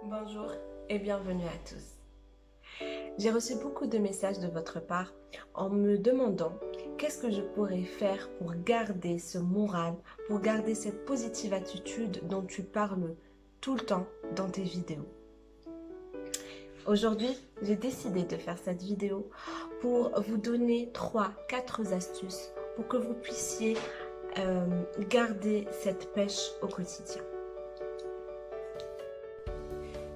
Bonjour et bienvenue à tous. J'ai reçu beaucoup de messages de votre part en me demandant qu'est-ce que je pourrais faire pour garder ce moral, pour garder cette positive attitude dont tu parles tout le temps dans tes vidéos. Aujourd'hui, j'ai décidé de faire cette vidéo pour vous donner 3-4 astuces pour que vous puissiez garder cette pêche au quotidien.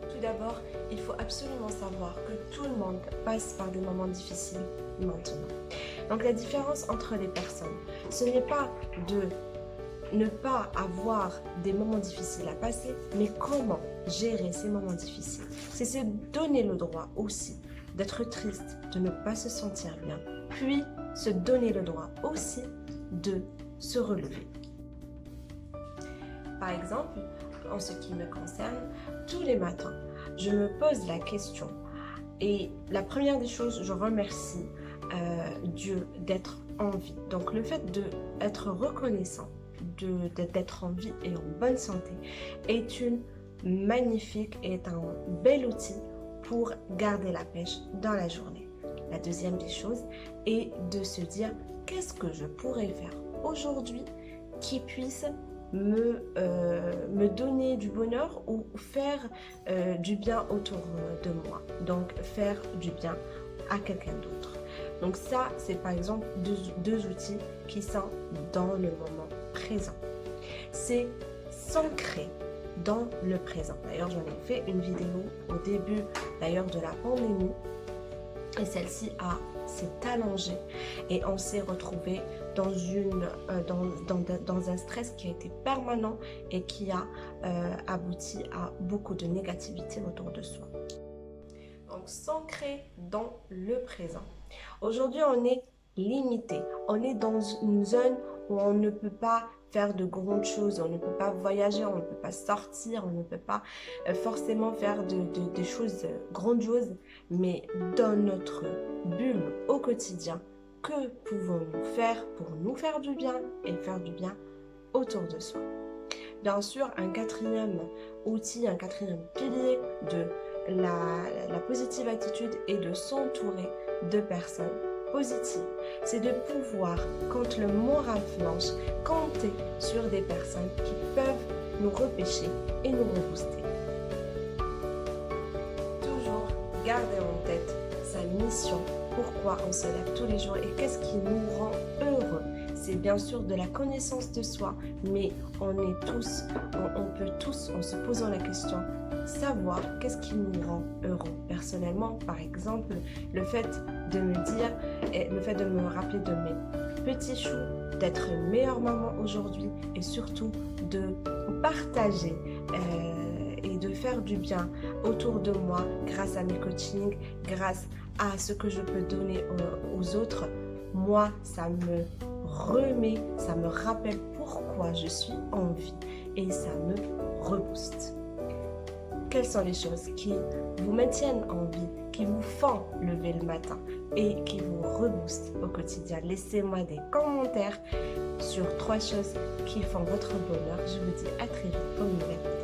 Tout d'abord, il faut absolument savoir que tout le monde passe par des moments difficiles maintenant. Donc la différence entre les personnes, ce n'est pas de ne pas avoir des moments difficiles à passer, mais comment gérer ces moments difficiles. C'est se donner le droit aussi d'être triste, de ne pas se sentir bien, puis se donner le droit aussi de se relever. Par exemple, en ce qui me concerne, tous les matins, je me pose la question et la première des choses, je remercie Dieu d'être en vie. Donc le fait d'être reconnaissant, d'être en vie et en bonne santé est une magnifique, est un bel outil pour garder la pêche dans la journée. La deuxième des choses est de se dire qu'est-ce que je pourrais faire aujourd'hui qui puisse me donner du bonheur ou faire du bien autour de moi. Donc faire du bien à quelqu'un d'autre. Donc ça, c'est par exemple deux outils qui sont dans le moment présent. C'est s'ancrer dans le présent. D'ailleurs, j'en ai fait une vidéo au début d'ailleurs de la pandémie et celle-ci s'est allongée et on s'est retrouvé dans un stress qui a été permanent et qui a abouti à beaucoup de négativité autour de soi. Donc s'ancrer dans le présent. Aujourd'hui, on est limité. On est dans une zone où on ne peut pas faire de grandes choses, on ne peut pas voyager, on ne peut pas sortir, on ne peut pas forcément faire des choses grandioses, mais dans notre bulle au quotidien, que pouvons-nous faire pour nous faire du bien et faire du bien autour de soi? Bien sûr, un quatrième outil, un quatrième pilier de la positive attitude est de s'entourer de personnes positives. C'est de pouvoir, quand le moral flanche, compter sur des personnes qui peuvent nous repêcher et nous rebooster. Toujours garder en tête sa mission, pourquoi on se lève tous les jours et qu'est-ce qui nous rend heureux. C'est bien sûr de la connaissance de soi, mais on peut tous, en se posant la question, savoir qu'est-ce qui nous rend heureux. Personnellement, par exemple, le fait de me dire, et le fait de me rappeler de mes petits choux, d'être une meilleure maman aujourd'hui et surtout de partager et de faire du bien autour de moi grâce à mes coachings, grâce à ce que je peux donner aux autres, moi, ça me remet, ça me rappelle pourquoi je suis en vie et ça me rebooste. Quelles sont les choses qui vous maintiennent en vie, qui vous font lever le matin et qui vous reboostent au quotidien? Laissez-moi des commentaires sur 3 choses qui font votre bonheur. Je vous dis à très vite pour une nouvelle vidéo.